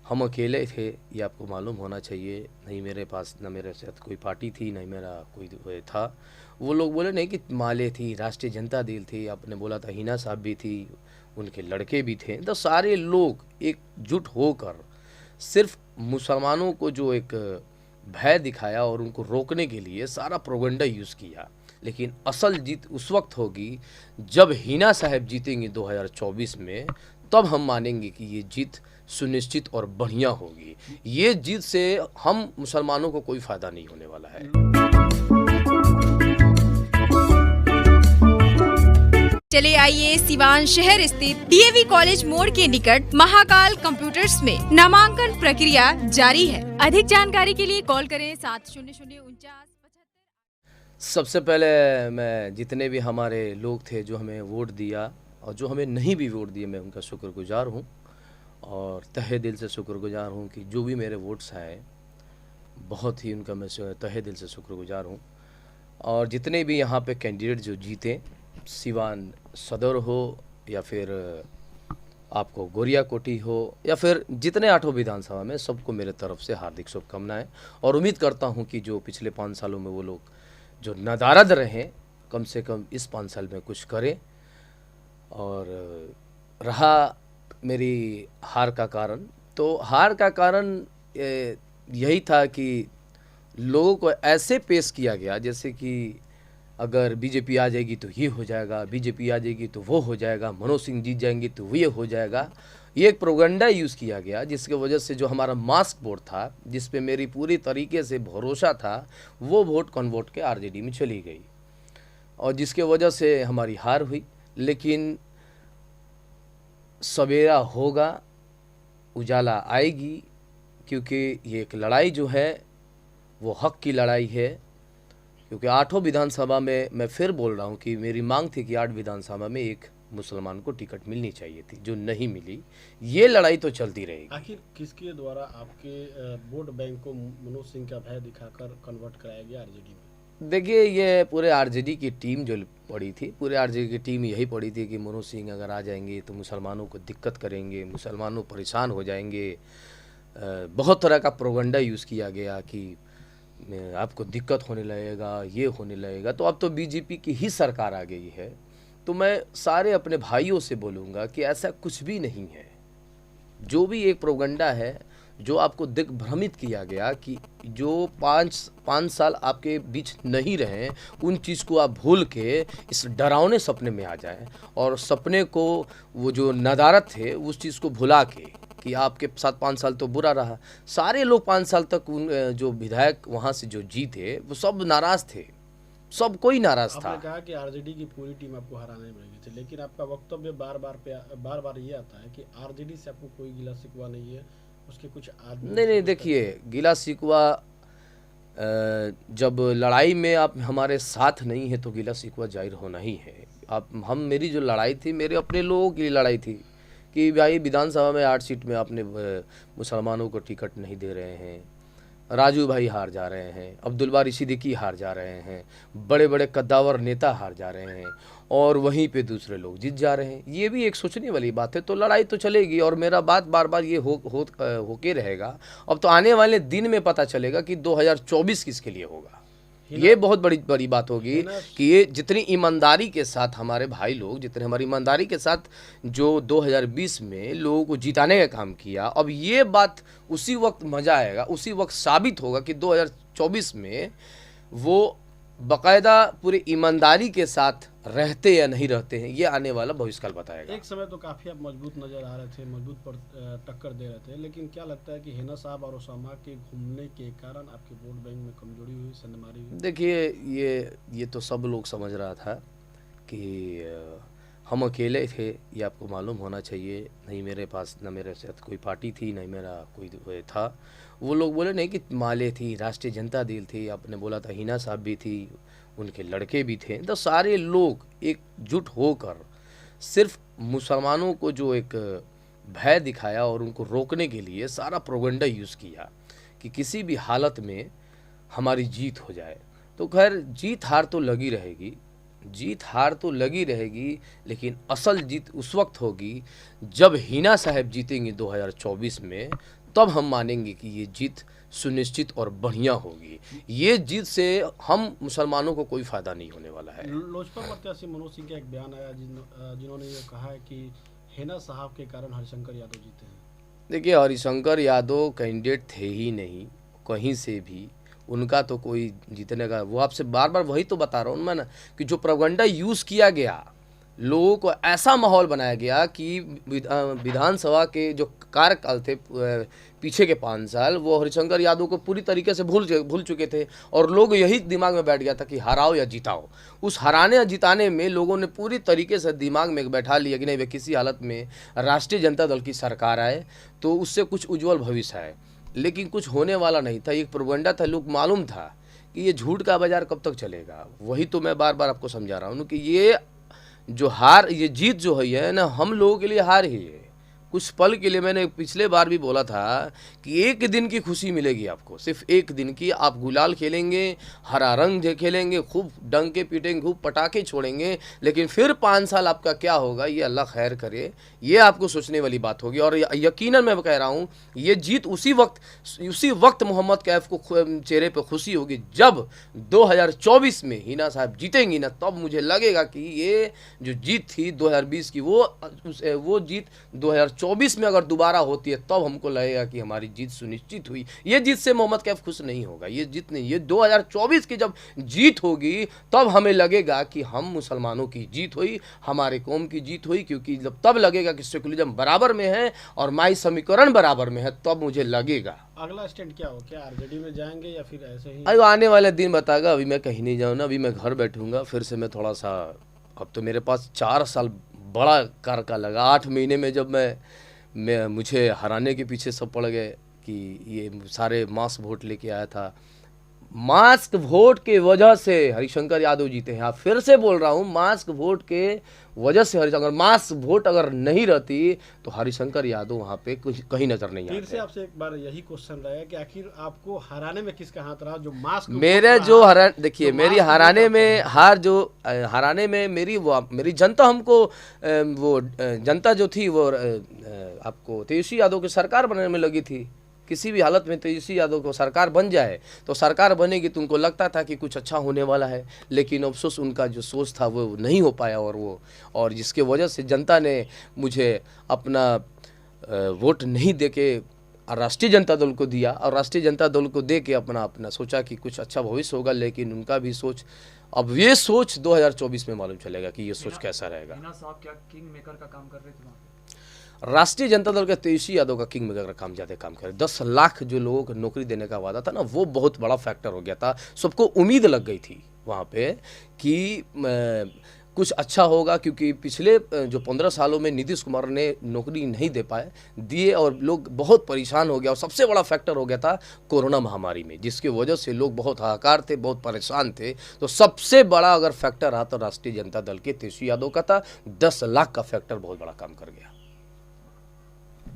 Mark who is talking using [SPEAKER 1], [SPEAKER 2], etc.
[SPEAKER 1] हम अकेले थे, ये आपको मालूम होना चाहिए। नहीं मेरे पास ना मेरे साथ कोई पार्टी थी, नहीं मेरा कोई वो था। वो लोग बोले नहीं कि माले थी, राष्ट्रीय जनता दल थी, आपने बोला था हिना साहब भी थी, उनके लड़के भी थे। तो सारे लोग एकजुट होकर सिर्फ मुसलमानों को जो एक भय दिखाया और उनको रोकने के लिए सारा प्रोपेगेंडा यूज़ किया। लेकिन असल जीत उस वक्त होगी जब हिना साहब जीतेंगे 2024 में, तब हम मानेंगे कि ये जीत सुनिश्चित और बढ़िया होगी। ये जीत से हम मुसलमानों को कोई फ़ायदा नहीं होने वाला है।
[SPEAKER 2] चले आइए सिवान शहर स्थित डीएवी कॉलेज मोड़ के निकट महाकाल कंप्यूटर्स में नामांकन प्रक्रिया जारी है। अधिक जानकारी के लिए कॉल करें 7004975।
[SPEAKER 1] सबसे पहले मैं जितने भी हमारे लोग थे जो हमें वोट दिया और जो हमें नहीं भी वोट दिए, मैं उनका शुक्रगुजार हूँ और तहे दिल से शुक्रगुजार हूँ कि जो भी मेरे वोट्स आए, बहुत ही उनका मैं तहे दिल से शुक्रगुजार हूँ। और जितने भी यहाँ पे कैंडिडेट जो जीते, सिवान सदर हो या फिर आपको गोरिया कोटी हो या फिर जितने 8 विधानसभा में, सबको मेरे तरफ से हार्दिक शुभकामनाएं। और उम्मीद करता हूं कि जो पिछले 5 सालों में वो लोग जो नदारद रहे, कम से कम इस 5 साल में कुछ करें। और रहा मेरी हार का कारण, तो हार का कारण यही था कि लोगों को ऐसे पेश किया गया जैसे कि अगर बीजेपी आ जाएगी तो ये हो जाएगा, बीजेपी आ जाएगी तो वो हो जाएगा, मनोज सिंह जीत जाएंगे तो ये हो जाएगा। ये एक प्रोपेगेंडा यूज़ किया गया जिसके वजह से जो हमारा मास्क वोट था, जिस पे मेरी पूरी तरीके से भरोसा था, वो वोट कन्वर्ट के आरजेडी में चली गई और जिसके वजह से हमारी हार हुई। लेकिन सवेरा होगा, उजाला आएगी, क्योंकि ये एक लड़ाई जो है वो हक की लड़ाई है। क्योंकि 8 विधानसभा में मैं फिर बोल रहा हूँ कि मेरी मांग थी कि 8 विधानसभा में एक मुसलमान को टिकट मिलनी चाहिए थी, जो नहीं मिली। ये लड़ाई तो चलती रहेगी।
[SPEAKER 3] आखिर किसके द्वारा आपके वोट बैंक को मनोज सिंह का भय दिखाकर कन्वर्ट कराया गया आरजेडी में?
[SPEAKER 1] देखिए, ये पूरे आरजेडी की टीम जो पड़ी थी, पूरे आरजेडी की टीम यही पड़ी थी कि मनोज सिंह अगर आ जाएंगे तो मुसलमानों को दिक्कत करेंगे, मुसलमानों परेशान हो जाएंगे। बहुत तरह का प्रोपेगेंडा यूज़ किया गया कि आपको दिक्कत होने लगेगा, ये होने लगेगा। तो अब तो बीजेपी की ही सरकार आ गई है, तो मैं सारे अपने भाइयों से बोलूँगा कि ऐसा कुछ भी नहीं है। जो भी एक प्रोपेगेंडा है, जो आपको दिग्भ्रमित किया गया कि जो पाँच साल आपके बीच नहीं रहे, उन चीज़ को आप भूल के इस डरावने सपने में आ जाएं और सपने को, वो जो नदारत थे उस चीज़ को भुला के कि आपके साथ 5 साल तो बुरा रहा। सारे लोग 5 साल तक उन जो विधायक वहाँ से जो जीते वो सब नाराज़ थे, सब कोई नाराज़ था।
[SPEAKER 3] आपने कहा कि आरजेडी की पूरी टीम आपको हराने में लगी थी, लेकिन आपका वक्तव्य बार बार ये आता है कि आरजेडी से आपको कोई गिला शिकवा नहीं है, उसके कुछ आदमी
[SPEAKER 1] नहीं, देखिए, गिला शिकवा जब लड़ाई में आप हमारे साथ नहीं है तो गिला शिकवा जाहिर होना ही है। मेरी जो लड़ाई थी, मेरे अपने लोगों की लड़ाई थी कि भाई विधानसभा में 8 सीट में आपने मुसलमानों को टिकट नहीं दे रहे हैं, राजू भाई हार जा रहे हैं, अब्दुल बारी सिद्दीकी हार जा रहे हैं, बड़े बड़े कद्दावर नेता हार जा रहे हैं और वहीं पे दूसरे लोग जीत जा रहे हैं। ये भी एक सोचने वाली बात है। तो लड़ाई तो चलेगी और मेरा बात बार बार ये होके रहेगा। अब तो आने वाले दिन में पता चलेगा कि 2024 किसके लिए होगा। ये बहुत बड़ी बात होगी कि ये जितनी ईमानदारी के साथ हमारे भाई लोग, जितने हमारी ईमानदारी के साथ जो 2020 में लोगों को जिताने का काम किया, अब ये बात उसी वक्त मजा आएगा, उसी वक्त साबित होगा कि 2024 में वो बाकायदा पूरी ईमानदारी के साथ रहते या नहीं रहते हैं। ये आने वाला भविष्यकाल बताएगा।
[SPEAKER 3] एक समय तो काफ़ी आप मजबूत नज़र आ रहे थे, मजबूत पर टक्कर दे रहे थे, लेकिन क्या लगता है कि हिना साहब और ओसामा के घूमने के कारण आपके वोट बैंक में कमजोरी हुई, संदमारी हुई?
[SPEAKER 1] देखिए, ये तो सब लोग समझ रहा था कि हम अकेले थे, ये आपको मालूम होना चाहिए। नहीं मेरे पास ना मेरे साथ कोई पार्टी थी, नहीं मेरा कोई वो था। वो लोग बोले नहीं कि माले थी, राष्ट्रीय जनता दल थी, आपने बोला था हिना साहब भी थी, उनके लड़के भी थे। तो सारे लोग एकजुट होकर सिर्फ मुसलमानों को जो एक भय दिखाया और उनको रोकने के लिए सारा प्रोपेगेंडा यूज़ किया कि किसी भी हालत में हमारी जीत हो जाए। तो खैर, जीत हार तो लगी रहेगी, जीत हार तो लगी रहेगी, लेकिन असल जीत उस वक्त होगी जब हिना साहब जीतेंगे 2024 में, तब हम मानेंगे कि ये जीत सुनिश्चित और बढ़िया होगी। ये जीत से हम मुसलमानों को कोई फ़ायदा नहीं होने वाला है।
[SPEAKER 3] लोजपा प्रत्याशी मनोज सिंह का एक बयान आया जिन्होंने ये कहा है कि हेना साहब के कारण हरिशंकर यादव जीते हैं।
[SPEAKER 1] देखिए, हरिशंकर यादव कैंडिडेट थे ही नहीं कहीं से भी, उनका तो कोई जीतने का, वो आपसे बार बार वही तो बता रहा हूँ मैं ना कि जो प्रोपेगेंडा यूज़ किया गया, लोगों को ऐसा माहौल बनाया गया कि विधानसभा के जो कार्यकाल थे पीछे के 5 साल, वो हरिशंकर यादव को पूरी तरीके से भूल चुके थे और लोग यही दिमाग में बैठ गया था कि हराओ या जिताओ। उस हराने या जिताने में लोगों ने पूरी तरीके से दिमाग में बैठा लिया कि नहीं वे किसी हालत में राष्ट्रीय जनता दल की सरकार आए तो उससे कुछ उज्जवल भविष्य है, लेकिन कुछ होने वाला नहीं था। एक प्रोपेगेंडा था, लोग मालूम था कि ये झूठ का बाजार कब तक चलेगा। वही तो मैं बार बार आपको समझा रहा हूँ कि ये जो हार, ये जीत जो है ना, हम लोगों के लिए हार ही है। कुछ पल के लिए, मैंने पिछले बार भी बोला था कि एक दिन की खुशी मिलेगी आपको, सिर्फ एक दिन की। आप गुलाल खेलेंगे, हरा रंग खेलेंगे, खूब डंके पीटेंगे, खूब पटाखे छोड़ेंगे, लेकिन फिर 5 साल आपका क्या होगा ये अल्लाह खैर करे, ये आपको सोचने वाली बात होगी। और यकीनन मैं कह रहा हूँ ये जीत उसी वक्त मोहम्मद कैफ को चेहरे पर खुशी होगी जब 2024 में हिना साहब जीतेंगी ना, तब मुझे लगेगा कि ये जो जीत थी 2020 की, वो जीत 2024 में अगर दोबारा होती है तब हमको लगेगा कि हमारी जीत सुनिश्चित हुई। ये जीत से मोहम्मद कैफ खुश नहीं होगा, ये जीत नहीं, ये 2024 की जब जीत होगी तब हमें लगेगा कि हम मुसलमानों की जीत हुई, हमारे कौम की जीत हुई, क्योंकि जब तब लगेगा कि सेकुलरिज्म बराबर में है और माई समीकरण बराबर में है, तब मुझे लगेगा।
[SPEAKER 3] अगला स्टैंड क्या हो, क्या आरजेडी में जाएंगे या फिर ऐसे ही?
[SPEAKER 1] अरे आने वाले दिन बताएगा, अभी मैं कहीं नहीं जाऊँ ना, अभी मैं घर बैठूंगा। फिर से मैं थोड़ा सा, अब तो मेरे पास 4 साल बड़ा कारका लगा। 8 महीने में जब मैं मुझे हराने के पीछे सब पड़ गए कि ये सारे मास वोट लेके आया था, मास्क वोट के वजह से हरिशंकर यादव जीते हैं। आप फिर से बोल रहा हूँ, मास्क वोट के वजह से हरिशंकर, मास्क वोट अगर नहीं रहती तो हरिशंकर यादव वहाँ पे कहीं नजर नहीं आते।
[SPEAKER 3] फिर से आपसे एक बार यही क्वेश्चन रहेगा कि आखिर आपको हराने में किसका हाथ रहा? जो मास्क
[SPEAKER 1] मेरे जो देखिए, मेरी हराने में हार, जो हराने में मेरी जनता हमको, वो जनता जो थी वो आपको तेजस्वी यादव की सरकार बनाने में लगी थी। किसी भी हालत में तेजस्वी यादव को सरकार बन जाए तो सरकार बनेगी, तुमको लगता था कि कुछ अच्छा होने वाला है, लेकिन अफसोस उनका जो सोच था वो नहीं हो पाया, और जिसके वजह से जनता ने मुझे अपना वोट नहीं देके राष्ट्रीय जनता दल को दिया, और राष्ट्रीय जनता दल को दे के अपना सोचा कि कुछ अच्छा भविष्य होगा, लेकिन उनका भी सोच, अब ये सोच 2024 में मालूम चलेगा कि ये सोच कैसा रहेगा।
[SPEAKER 4] हिना साहब क्या किंग मेकर का काम कर रहे थे वहाँ पे?
[SPEAKER 1] राष्ट्रीय जनता दल के तेजस्वी यादव का किंग मेकर का काम ज़्यादा काम करे। 10 लाख जो लोगों को नौकरी देने का वादा था ना, वो बहुत बड़ा फैक्टर हो गया था। सबको उम्मीद लग गई थी वहाँ पे कि कुछ अच्छा होगा, क्योंकि पिछले जो 15 सालों में नीतीश कुमार ने नौकरी नहीं दिए और लोग बहुत परेशान हो गया। और सबसे बड़ा फैक्टर हो गया था कोरोना महामारी में, जिसकी वजह से लोग बहुत हाहाकार थे, बहुत परेशान थे। तो सबसे बड़ा अगर फैक्टर रहा तो राष्ट्रीय जनता दल के तेजस्वी यादव का था। 10 लाख का फैक्टर बहुत बड़ा काम कर गया।